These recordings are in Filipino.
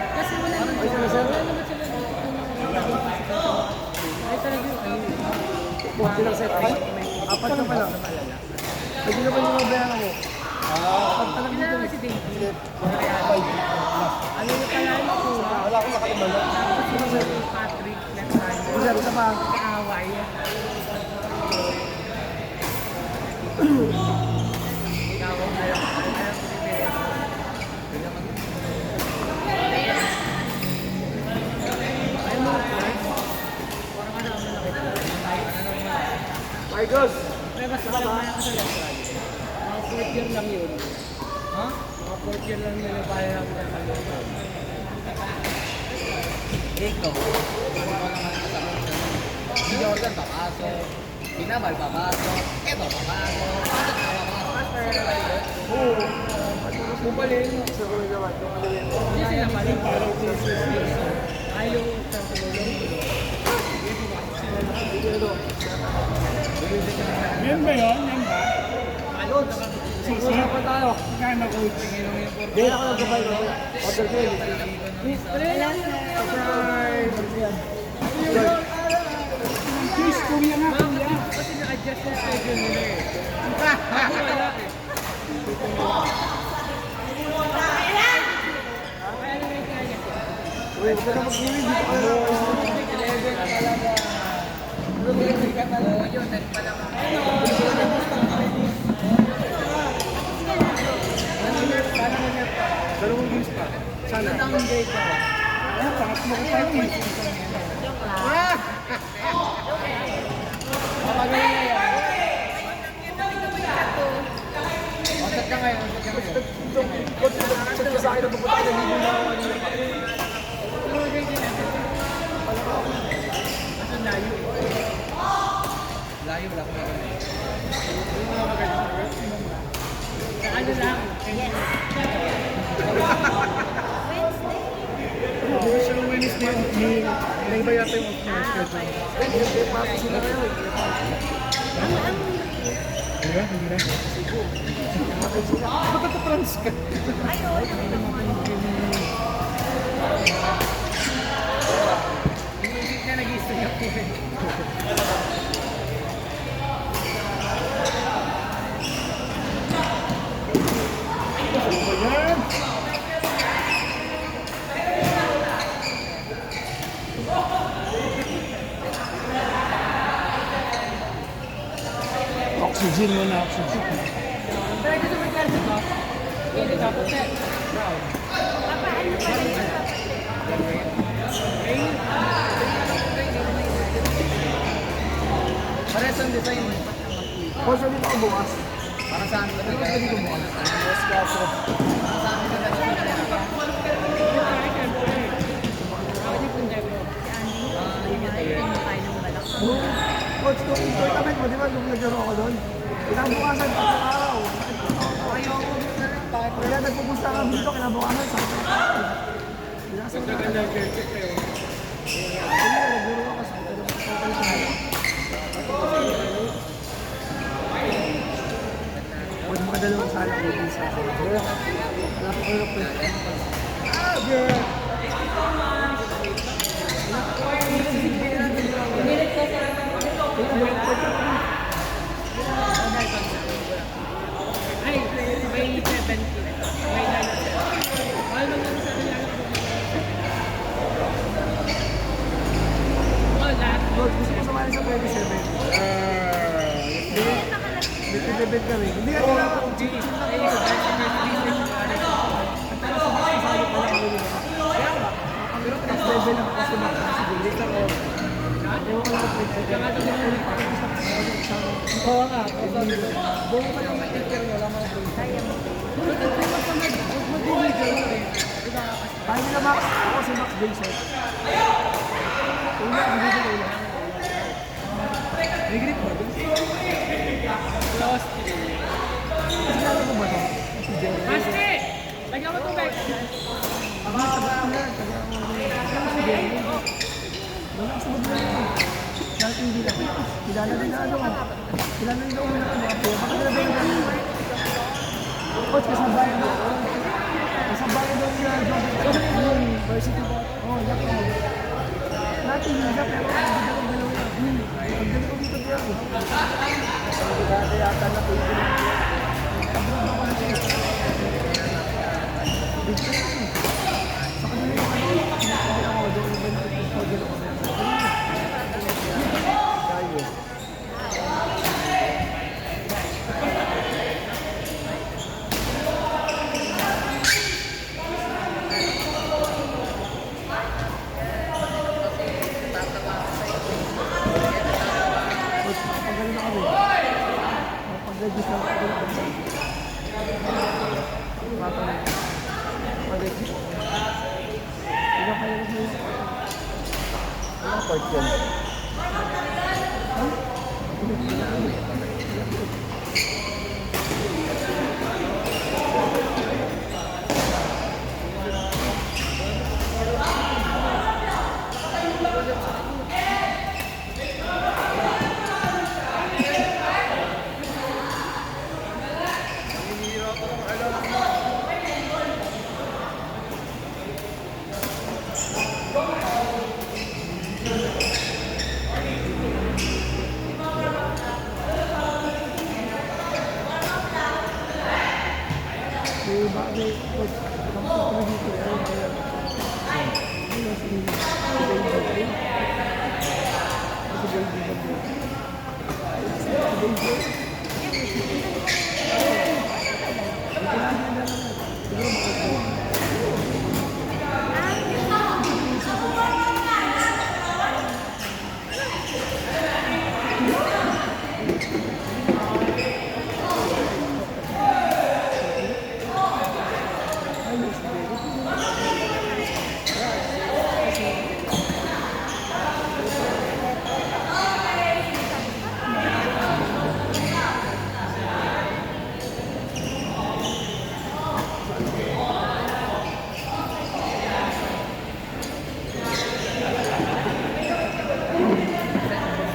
Kasi wala naman sila. Wala naman sila. Ay talaga yung Kunti lang set. Apat na pala. Pwede na ba yung mabayan ako? Apat pa lang dito. Kailangan si David. Ano yung pala yung kuha? Wala akong nakalimutan. Tapos yung Patrick, left hand. Isa pa. Kaaway. Marcos! Pero mas malamaya ka sa left hand. Mga 4th year lang yun. Ha? Mga 4th year lang yun. Kaya namin sa left hand. Ikaw, si Jordan papasok, Pinabal papasok, Edo papasok, Patrick na papasok. Oo. Bumalik. Sa mga naman. Hindi sila mali. Ayaw sa tulong. Yan ba yun? Yan ba? Ayun, Sisiya pa tayo. Kano coach? Hindi ako nagkabay ko. Order ko yun. Please, kuya nga, kuya. kasi na-adjust yung schedule nila eh. Ako wala eh. Kaya naman yung kaya. Uy, huwag ka na mag-iwi. Dito ka na. Oo, yun, dahil pala Dalawang games pa. Sana. downgrade ka. Ano, pangatlo ko tayo eh. Wasat ka ngayon, wasat ka ngayon. Chat ka sa akin na pupunta ka na hindi na ako. Layo, wala kang magaling. Sa ano lang. Hindi siya Wednesday. May iba yata yung schedule. Wednesday, pasok sila ngayon. Hindi ba? Hindi na. Bakit ka trans ka? Hindi na nag-i-stay ako eh. Ano ba yan? Oxygen mo na, oxygen. Pero gusto mo i-cancel ko? Hindi ka po set. Pares ang design mo. Kung saan dito ako bukas? Para sa amin talaga. Para sa amin talaga. Coach, kung tournament mo, di ba nung naglaro ako doon? Kinabukasan, tatlong araw. Kaya nagpupunta kami dito, kinabukasan, sa Pinasang na. Hindi, nagburo ako sa Huwag mga dalawang sala ko din sa akin. Wala ko kayo po. Ay, may 7. May 9. Ano naman sa kanila? Oh, lahat. Lord, gusto ko sumali sa 27. May pinibet kami. Hindi ka kailangan kung chill na Ay, dahil sa Netflix, Pero sa mas kasali pa lang ulit. Pero next level na kasi makakasibilit ako. Ewan ko lang kung Oo nga. buong ka lang mag-teacher nyo, wala mga kaya mo. Kaya nila Max, ako si Max Vincent. Una, hindi ko ulan. May grip ba? Sinalo ko ba ito? Si Jerry. Asti! Lagyan mo tubig! Wala sa mga dahil hindi lang. Kilala din na ano. Kilala din ako na ano. Baka nila ba yung Coach, kasabay mo. Kasabay daw niya. Yung varsity ba? Oo, yak mo. Natin yung yak, pero dalaw-dalaw yan. Ang galing ko dito bro. Dati yata na po yung abroad ako na siya. Sa kanila yung ano, sinasabi ako, doon yung benefit ko, doon ako na. Tayo. Pagaling na kami. Pag-register na kami. Matanong. Pag-register. Iba kayo sa iyo. Ilang part yan? Bakit? Kamu dito.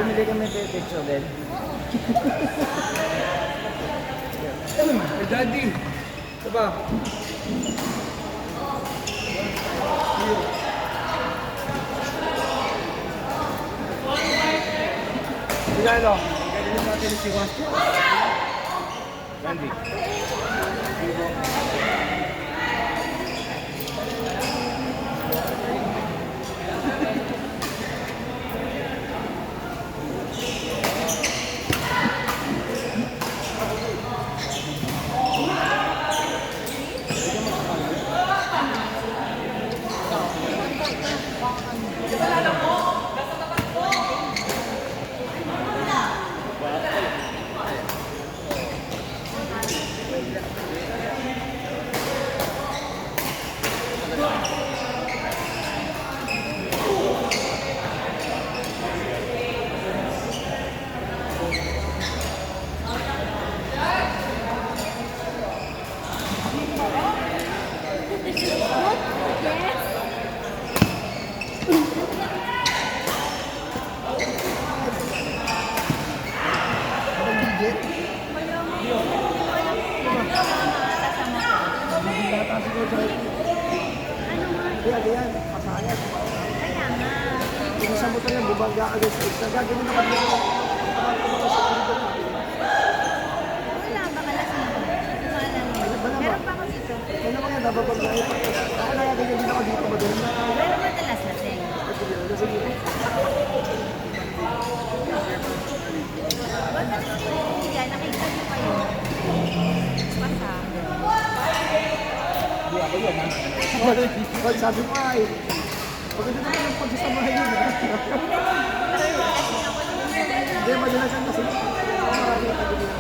Bumili kami picture din. Hey, Daddy! Ito ba? Sigalo. Ganyan natin si Juan. Randy. Yan, pasayag. Kung sa motor yan, bumangga agad sa isa. Gagawin na kami. Wala ba ka lasing? Meron pa ako dito. Ano mga yan, nababagla. Ako na yagay din ako dito. Madali na. Meron madalas lasing. Sige. Ba't ba lasing yan? Nakita niyo kayo. Pasa. Hindi ako yun, ha? Well, sabi mo ay, pagkita naman yung pagsasamahin yun, ha? Hindi, madalas yan kasi. Marami na tayo dito.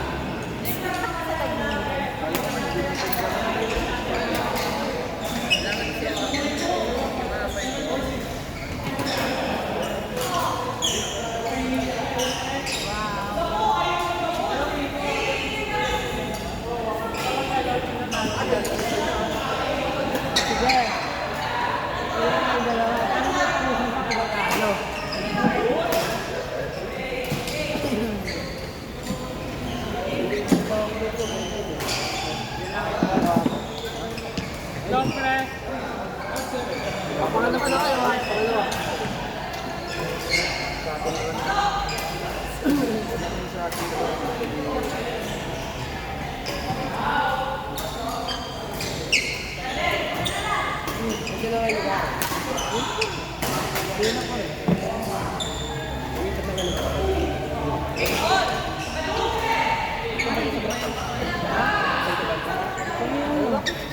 Sige.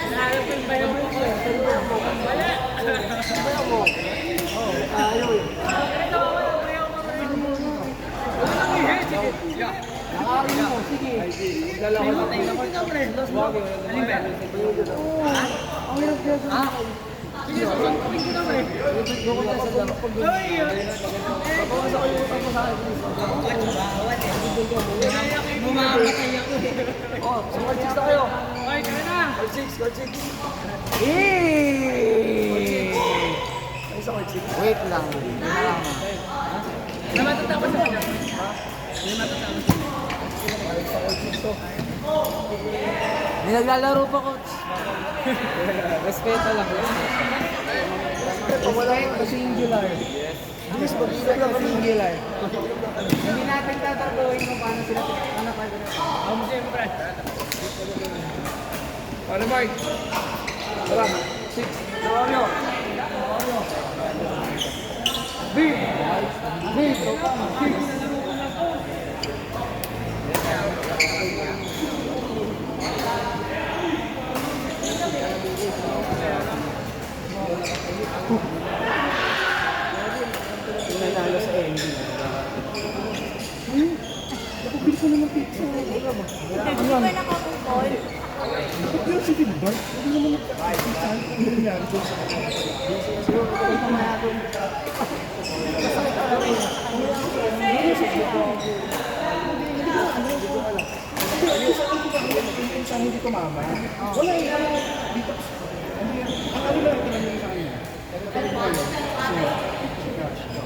Nahanap ko yung bayaw mo ko. Wala. Ayaw eh. Nakari mo, sige. Lalakad ako. Alin ba? Ang hirap kaya sa Sige, susunod ko na pre. Doon ko na sa dalawa. Babawas ako yung utang ko sa akin. Bumamatay ako. Oh, sa card 6 na kayo. Okay, kaya na. Card 6, card 6. Eh! Ay, sa card 6. Wait lang. May matatapos sa kanya. May matatapos sa kanya. Sa card 6 to. Hindi naglalaro pa, coach. Respeto lang. Respeto, wala yung singular. Yes, mag-isip lang singular. Hindi natin tatrabuhin kung paano sila paano pa rin. Siyempre. Paano, Mark? Tara, 6. Mario. Big. Big. Nanalo sa ending. Nakabili ko na ng pizza. Hindi ba nakapupol? Pero si Timbar, hindi naman nagpapisa. Ano nangyari doon sa Saan hindi tumama? Wala eh. Dito. Ang ano lang ito namin sa kanya.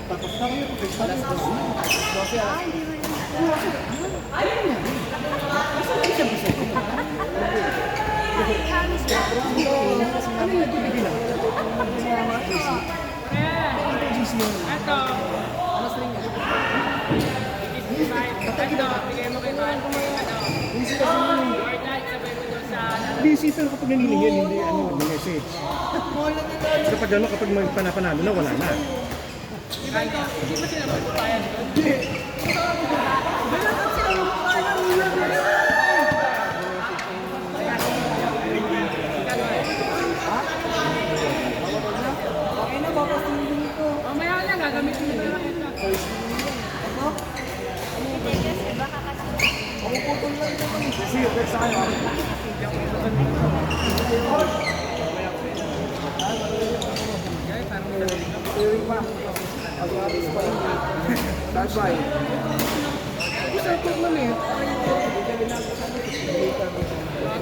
Tapos kami yung pagkakas ko. Ah, hindi mo rin. Halos na. Ano yung tigilan? Ito. Ito, bigay mo kay Juan. Busy kasi yun. Fortnite, sabay mo doon sa... Busy pero kapag naniningil, hindi message. Kapag ano, kapag may panapanalo na, wala na. Diba ikaw, hindi mo sila magpapayan doon? Okay na, papasundin ko. Mamaya na, gagamitin mo na yun. Hindi kasi baka kasi. Puputol lang naman. Kasi yung sa akin, Hearing pa. Pag-aris pa. Bye-bye. Isang pag maliit.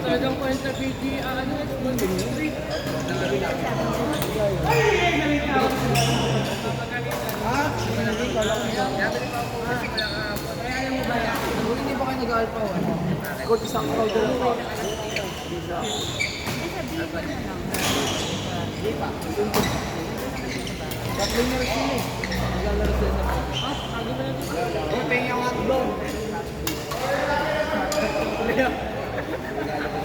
Talagang kwenta PG, ano, street. Ha? Kala ko niya. Hindi ba kayo nag-alpa? Coach, isang call ko lang. Sabihin ko na lang. Tatlo niya rin sila eh. Naglalaro sila sa open yung hotdog.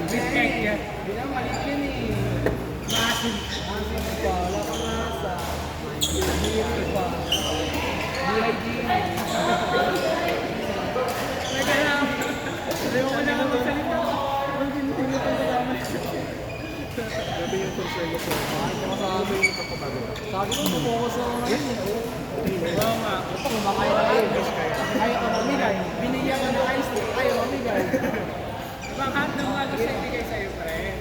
Biscuit yan. Hindi na maliit yun eh. Massive. Massive pa. Wala kang nasa. Mahiri pa. BIG. Teka lang. Ayaw ko na nga magsalita. Sabi yung konseryo ko. Bakit ka masabi yung kapatid? Sabi ko, tumukos sa mga yun eh. Oo nga. Ito, kumakain na kayo. Ayaw ka mamigay. Binigyan ka ng ice cream. Ayaw mamigay. Diba, kahit ng mga gusto ibigay sa'yo, pre.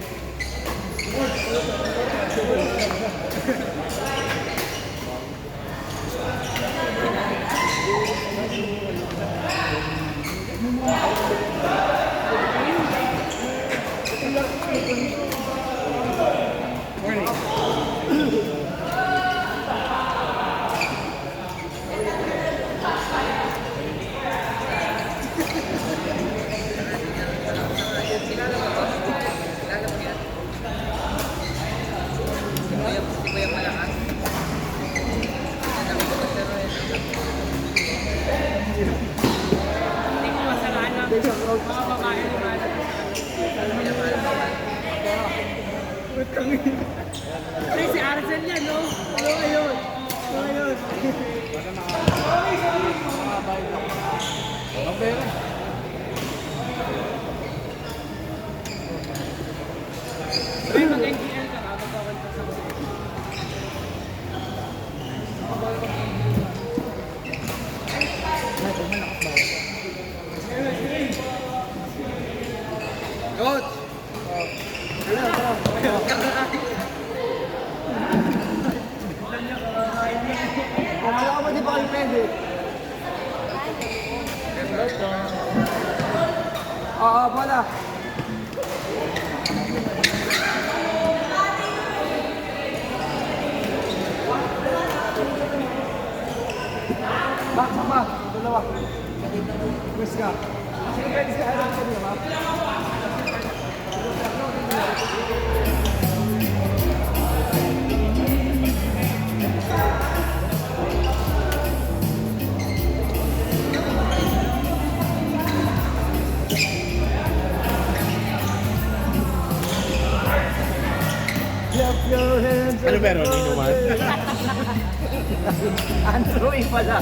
Hindi siya crowd. Mga babae naman. Ay, si Arcel yan, no? Ano ngayon? Ano ngayon? Ang pera. Ay, mag-NGL ka, kapag-kawal ka sa mga. Coach! Kaya ako di pa kayo pwede. Oo, bola. Back, sama. Dalawa. West ka. Sino pwede sa harap sa niyo, ma'am? Clap your hands. Ano meron? Inuman? Andrew, pala.